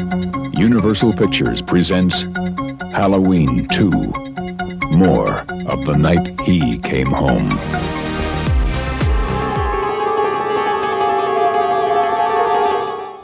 Universal Pictures presents Halloween 2. More of the Night He Came Home.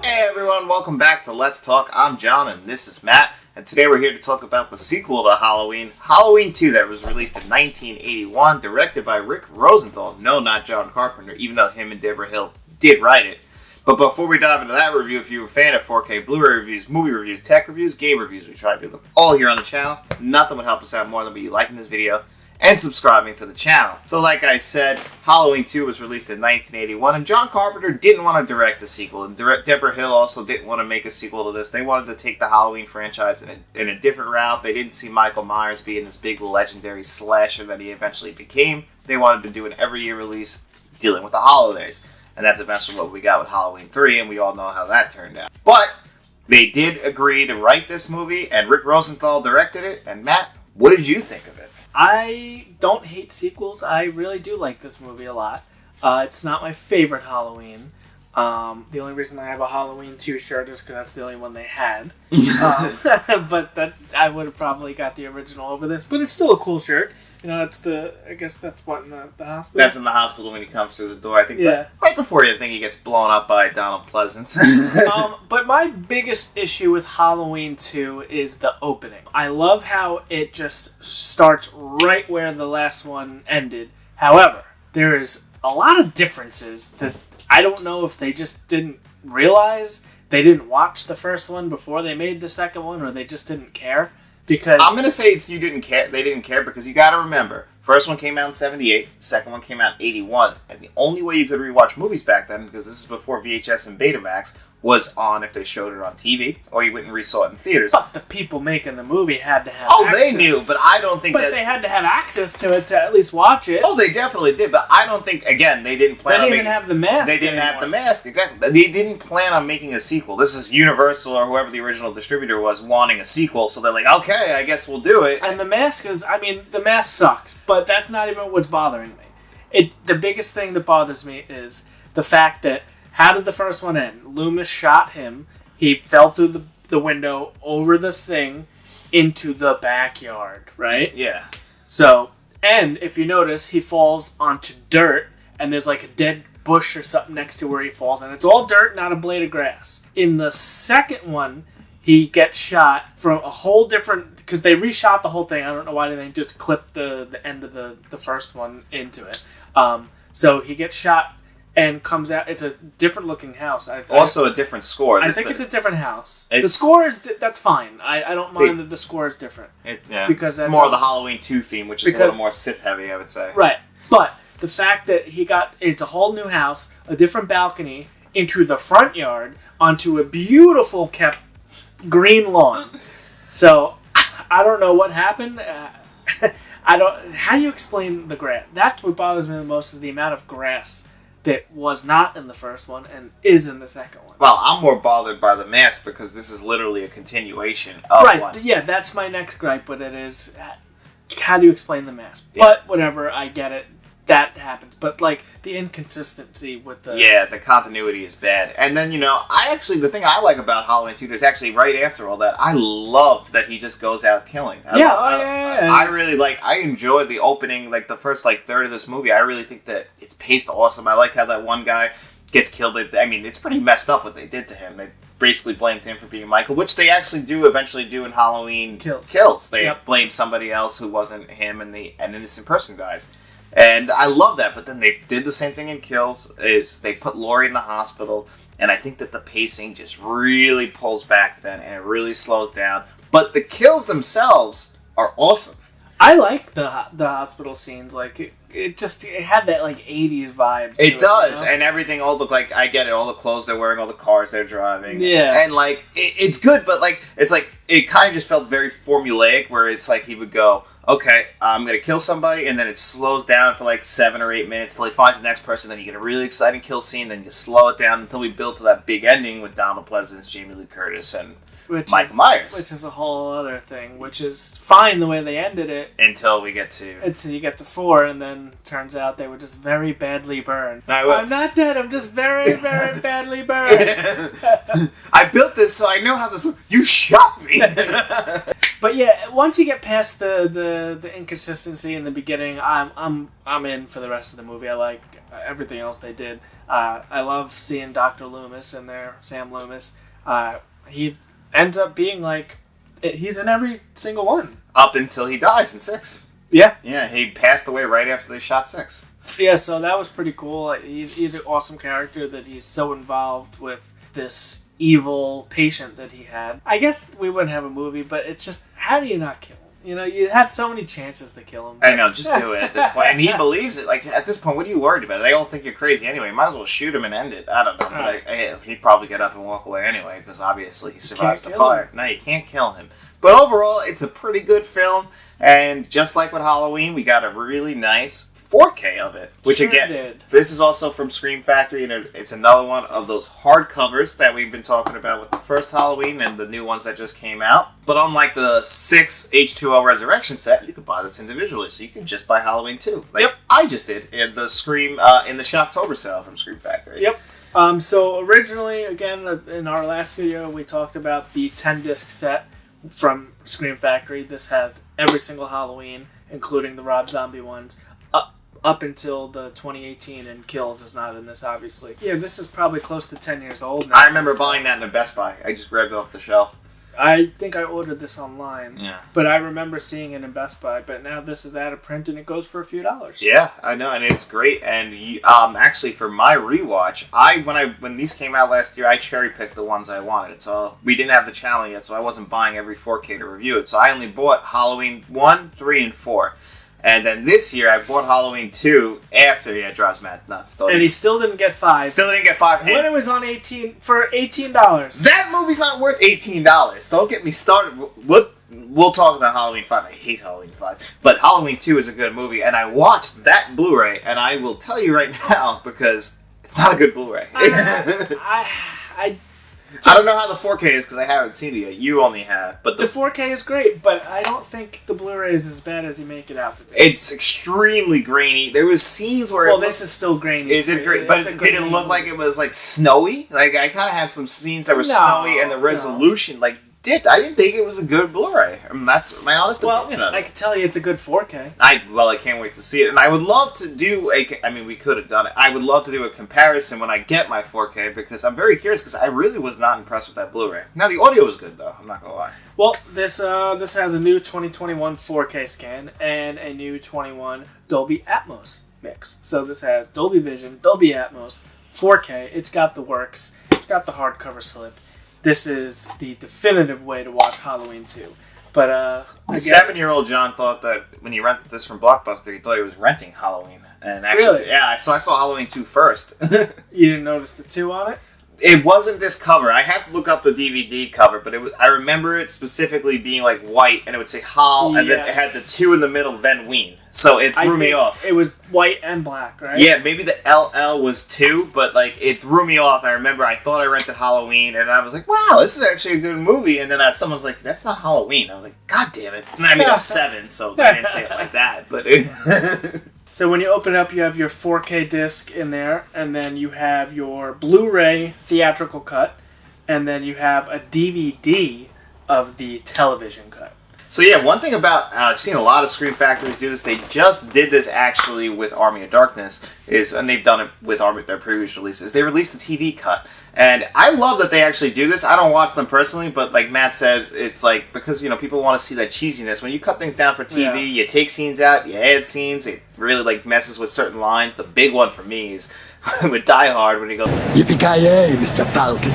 Hey everyone, welcome back to Let's Talk. I'm John and this is Matt. And today we're here to talk about the sequel to Halloween, Halloween 2, that was released in 1981, directed by Rick Rosenthal. No, not John Carpenter, even though him and Deborah Hill did write it. But before we dive into that review, if you're a fan of 4K Blu-ray reviews, movie reviews, tech reviews, game reviews, we try to do them all here on the channel. Nothing would help us out more than you liking this video and subscribing to the channel. So like I said, Halloween 2 was released in 1981, and John Carpenter didn't want to direct a sequel, and Deborah Hill also didn't want to make a sequel to this. They wanted to take the Halloween franchise in a different route. They didn't see Michael Myers being this big legendary slasher that he eventually became. They wanted to do an every year release dealing with the holidays. And that's eventually what we got with Halloween 3, and we all know how that turned out. But they did agree to write this movie, and Rick Rosenthal directed it. And Matt, what did you think of it? I don't hate sequels. I really do like this movie a lot. It's not my favorite Halloween. The only reason I have a Halloween 2 shirt is because that's the only one they had. But that I would have probably got the original over this. But it's still a cool shirt. You know, I guess that's what, in the hospital? That's in the hospital when he comes through the door. I think right before you think he gets blown up by Donald Pleasance. But my biggest issue with Halloween 2 is the opening. I love how it just starts right where the last one ended. However, there is a lot of differences that I don't know if they just didn't realize. They didn't watch the first one before they made the second one, or they just didn't care. Because I'm going to say you didn't care. They didn't care because you got to remember, first one came out in 78, second one came out in 81, and the only way you could rewatch movies back then, because this is before VHS and Betamax, was on if they showed it on TV, or you went and resaw it in theaters. But the people making the movie had to have access. They knew, but I don't think But they had to have access to it to at least watch it. Oh, they definitely did, but I don't think, again, they didn't plan on making... They didn't even have the mask. They didn't have the mask, exactly. They didn't plan on making a sequel. This is Universal, or whoever the original distributor was, wanting a sequel, so they're like, okay, I guess we'll do it. And the mask is, the mask sucks, but that's not even what's bothering me. The biggest thing that bothers me is the fact that how did the first one end? Loomis shot him. He fell through the window, over the thing, into the backyard, right? Yeah. So, and if you notice, he falls onto dirt, and there's like a dead bush or something next to where he falls, and it's all dirt, not a blade of grass. In the second one, he gets shot from a whole different... Because they reshot the whole thing. I don't know why they didn't just clip the end of the first one into it. So he gets shot and comes out. It's a different looking house. Also a different score. I think it's a different house. The score is... That's fine. I don't mind that the score is different. Because that's more of the Halloween 2 theme, which is a little more Sith heavy, I would say. Right. But the fact that it's a whole new house, a different balcony, into the front yard, onto a beautiful kept green lawn. So, I don't know what happened. How do you explain the grass? That's what bothers me the most, is the amount of grass that was not in the first one and is in the second one. Well, I'm more bothered by the mask because this is literally a continuation of one. Right, yeah, that's my next gripe, but it is, how do you explain the mask? Yeah. But whatever, I get it. That happens. But, the inconsistency with the... Yeah, the continuity is bad. And then, the thing I like about Halloween 2 is actually right after all that, I love that he just goes out killing. I really I enjoy the opening, the first, third of this movie. I really think that it's paced awesome. I like how that one guy gets killed. It's pretty messed up what they did to him. They basically blamed him for being Michael, which they actually eventually do in Halloween Kills. They blame somebody else who wasn't him, and an innocent person dies. And I love that, but then they did the same thing in Kills, is they put Laurie in the hospital, and I think that the pacing just really pulls back then, and it really slows down. But the kills themselves are awesome. I like the hospital scenes, it had that 80s vibe. It does, and everything all look I get it, all the clothes they're wearing, all the cars they're driving. Yeah. And it's good, but it kind of just felt very formulaic, where it's he would go, okay, I'm going to kill somebody, and then it slows down for like 7 or 8 minutes till he finds the next person, then you get a really exciting kill scene, then you slow it down until we build to that big ending with Donald Pleasance, Jamie Lee Curtis, and Michael Myers. Which is a whole other thing, which is fine the way they ended it. Until we get to... Until you get to 4, and then turns out they were just very badly burned. I'm not dead, I'm just very, very badly burned. I built this so I know how this... You shot me! But yeah, once you get past the inconsistency in the beginning, I'm in for the rest of the movie. I like everything else they did. I love seeing Dr. Loomis in there, Sam Loomis. He ends up being like, he's in every single one. Up until he dies in 6. Yeah. Yeah, he passed away right after they shot 6. Yeah, so that was pretty cool. He's an awesome character that he's so involved with this evil patient that he had. I guess we wouldn't have a movie, but it's just, how do you not kill him? You know, you had so many chances to kill him. I know, just do it at this point. And he believes it. Like, at this point, what are you worried about? They all think you're crazy anyway. Might as well shoot him and end it. I don't know. But he'd probably get up and walk away anyway, because obviously he survives the fire. No, you can't kill him. But overall, it's a pretty good film. And just like with Halloween, we got a really nice 4K of it. Which, again, this is also from Scream Factory, and it's another one of those hardcovers that we've been talking about with the first Halloween and the new ones that just came out. But unlike the 6 H2O Resurrection set, you can buy this individually, so you can just buy Halloween 2. Like I just did in the Scream, in the Shocktober sale from Scream Factory. Yep. So originally, again, in our last video, we talked about the 10-disc set from Scream Factory. This has every single Halloween, including the Rob Zombie ones, up until the 2018, and Kills is not in this, obviously. Yeah, this is probably close to 10 years old now. I remember buying that in a Best Buy. I just grabbed it off the shelf. I think I ordered this online. Yeah. But I remember seeing it in Best Buy, but now this is out of print and it goes for a few dollars. Yeah, I know, and it's great. And actually, for my rewatch, when these came out last year, I cherry-picked the ones I wanted. So we didn't have the channel yet, so I wasn't buying every 4K to review it. So I only bought Halloween 1, 3, and 4. And then this year, I bought Halloween 2 after. Yeah, it drives Matt nuts. And he still didn't get 5. Still didn't get 5. When it was on for $18. That movie's not worth $18. Don't get me started. We'll talk about Halloween 5. I hate Halloween 5. But Halloween 2 is a good movie. And I watched that Blu-ray, and I will tell you right now, because it's not a good Blu-ray. I don't know how the 4K is because I haven't seen it yet. You only have. But the 4K is great, but I don't think the Blu-ray is as bad as you make it out to be. It's extremely grainy. There was scenes where this is still grainy. Is it great? But did it look like it was like snowy? Like I kind of had some scenes that were snowy, and the resolution I didn't think it was a good Blu-ray. I mean, that's my honest opinion of it. I can tell you it's a good 4K. I can't wait to see it. And I would love to do we could have done it. I would love to do a comparison when I get my 4K because I'm very curious because I really was not impressed with that Blu-ray. Now, the audio was good, though. I'm not going to lie. Well, this has a new 2021 4K scan and a new 21 Dolby Atmos mix. So this has Dolby Vision, Dolby Atmos, 4K. It's got the works. It's got the hardcover slip. This is the definitive way to watch Halloween 2. But, again... 7-year-old John thought that when he rented this from Blockbuster, he thought he was renting Halloween. And actually, really? Yeah, so I saw Halloween 2 first. You didn't notice the 2 on it? It wasn't this cover. I have to look up the DVD cover, but I remember it specifically being like white, and it would say Hall, and then it had the 2 in the middle, then Ween. So it threw me off. It was white and black, right? Yeah, maybe the LL was 2, but it threw me off. I remember I thought I rented Halloween, and I was like, wow, this is actually a good movie. And then someone's like, that's not Halloween. I was like, God damn it. And I mean, I'm 7, so I didn't say it like that. But So when you open it up, you have your 4K disc in there, and then you have your Blu-ray theatrical cut, and then you have a DVD of the television cut. So yeah, one thing about, I've seen a lot of Scream Factories do this, they just did this actually with Army of Darkness, and they've done it with their previous releases, they released a TV cut. And I love that they actually do this. I don't watch them personally, but like Matt says, it's because people want to see that cheesiness. When you cut things down for TV, you take scenes out, you add scenes, it really messes with certain lines. The big one for me is with Die Hard when he goes, Yippee-ki-yay, Mr. Falcon.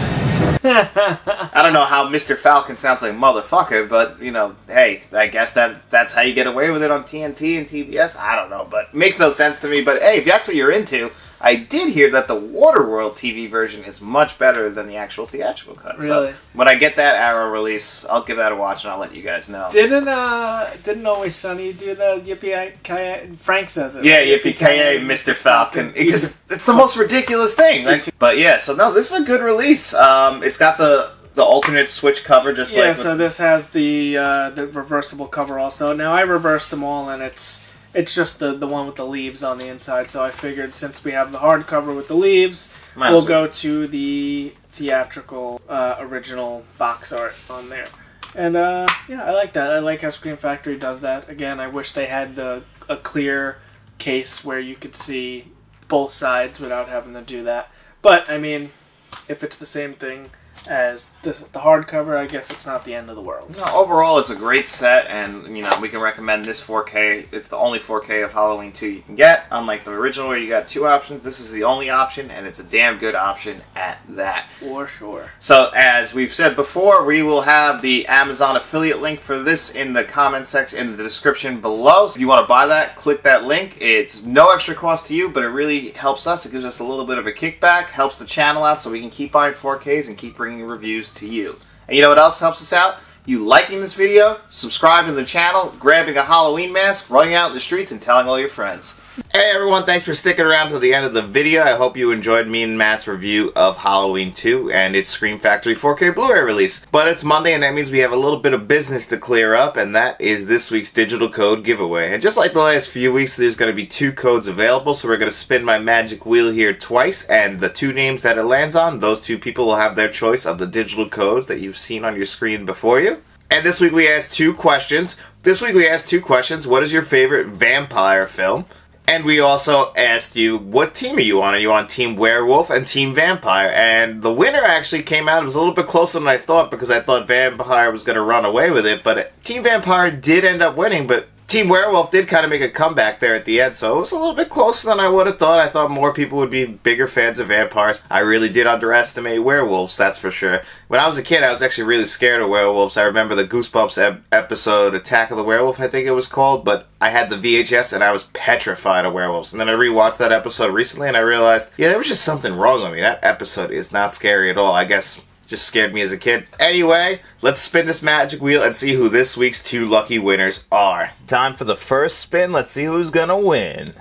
I don't know how Mr. Falcon sounds like motherfucker, but, hey, I guess that's how you get away with it on TNT and TBS. I don't know, but it makes no sense to me. But, hey, if that's what you're into, I did hear that the Waterworld TV version is much better than the actual theatrical cut. Really? So when I get that Arrow release, I'll give that a watch and I'll let you guys know. Didn't Always Sunny do the yippee-ki-yay? Frank says it. Yeah, yippee-ki-yay, Mr. Falcon. Because it's the most ridiculous thing. Right? But yeah, so no, this is a good release. It's got the alternate switch cover, just like... Yeah, so this has the reversible cover also. Now, I reversed them all, and it's just the one with the leaves on the inside, so I figured since we have the hardcover with the leaves, we'll go to the theatrical original box art on there. And, yeah, I like that. I like how Scream Factory does that. Again, I wish they had a clear case where you could see both sides without having to do that. But, I mean, if it's the same thing as the hardcover, I guess it's not the end of the world. No, overall, it's a great set, and we can recommend this 4K. It's the only 4K of Halloween 2 you can get. Unlike the original where you got 2 options, this is the only option, and it's a damn good option at that. For sure. So, as we've said before, we will have the Amazon affiliate link for this in the comment section, in the description below. So if you want to buy that, click that link. It's no extra cost to you, but it really helps us. It gives us a little bit of a kickback, helps the channel out so we can keep buying 4Ks and keep bringing reviews to you. And you know what else helps us out? You liking this video, subscribing to the channel, grabbing a Halloween mask, running out in the streets, and telling all your friends. Hey everyone, thanks for sticking around to the end of the video. I hope you enjoyed me and Matt's review of Halloween 2 and its Scream Factory 4K Blu-ray release. But it's Monday and that means we have a little bit of business to clear up, and that is this week's digital code giveaway. And just like the last few weeks, there's going to be 2 codes available, so we're going to spin my magic wheel here twice, and the 2 names that it lands on, those 2 people will have their choice of the digital codes that you've seen on your screen before you. And this week we asked 2 questions. What is your favorite vampire film? And we also asked you, what team are you on? Are you on Team Werewolf and Team Vampire? And the winner actually came out. It was a little bit closer than I thought because I thought Vampire was going to run away with it. But Team Vampire did end up winning, but Team Werewolf did kind of make a comeback there at the end, so it was a little bit closer than I would have thought. I thought more people would be bigger fans of vampires. I really did underestimate werewolves, that's for sure. When I was a kid, I was actually really scared of werewolves. I remember the Goosebumps episode, Attack of the Werewolf, I think it was called, but I had the VHS and I was petrified of werewolves. And then I rewatched that episode recently and I realized, yeah, there was just something wrong with me. That episode is not scary at all. I guess just scared me as a kid. Anyway, let's spin this magic wheel and see who this week's 2 lucky winners are. Time for the first spin. Let's see who's gonna win.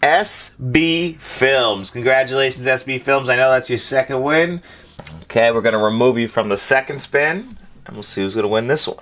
SB Films. Congratulations, SB Films. I know that's your second win. Okay, we're going to remove you from the second spin, and we'll see who's going to win this one.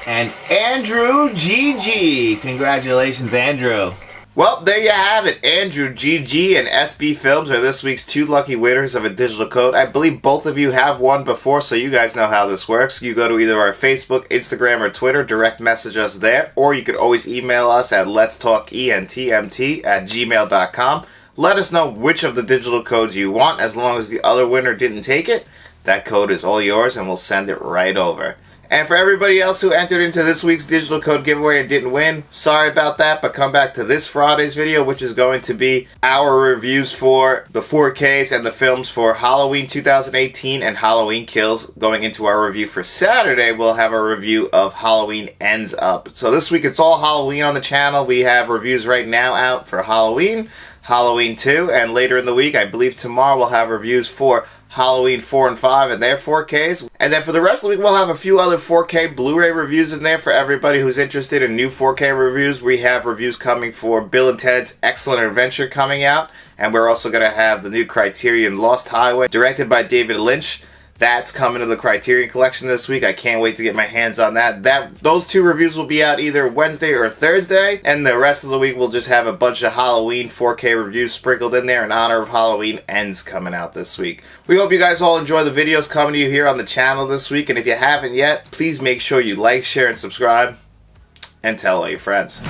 And Andrew GG. Congratulations, Andrew. Well, there you have it. Andrew GG and SB Films are this week's 2 lucky winners of a digital code. I believe both of you have won before, so you guys know how this works. You go to either our Facebook, Instagram, or Twitter, direct message us there, or you could always email us at letstalkentmt@gmail.com. Let us know which of the digital codes you want. As long as the other winner didn't take it, that code is all yours and we'll send it right over. And for everybody else who entered into this week's digital code giveaway and didn't win, sorry about that, but come back to this Friday's video, which is going to be our reviews for the 4Ks and the films for Halloween 2018 and Halloween Kills. Going into our review for Saturday, we'll have a review of Halloween Ends Up. So this week it's all Halloween on the channel. We have reviews right now out for Halloween, Halloween 2, and later in the week, I believe tomorrow, we'll have reviews for Halloween 4 and 5 and their 4Ks. And then for the rest of the week, we'll have a few other 4K Blu-ray reviews in there for everybody who's interested in new 4K reviews. We have reviews coming for Bill and Ted's Excellent Adventure coming out. And we're also going to have the new Criterion Lost Highway, directed by David Lynch. That's coming to the Criterion Collection this week. I can't wait to get my hands on that. Those 2 reviews will be out either Wednesday or Thursday, and the rest of the week we'll just have a bunch of Halloween 4K reviews sprinkled in there in honor of Halloween Ends coming out this week. We hope you guys all enjoy the videos coming to you here on the channel this week, and if you haven't yet, please make sure you like, share, and subscribe, and tell all your friends.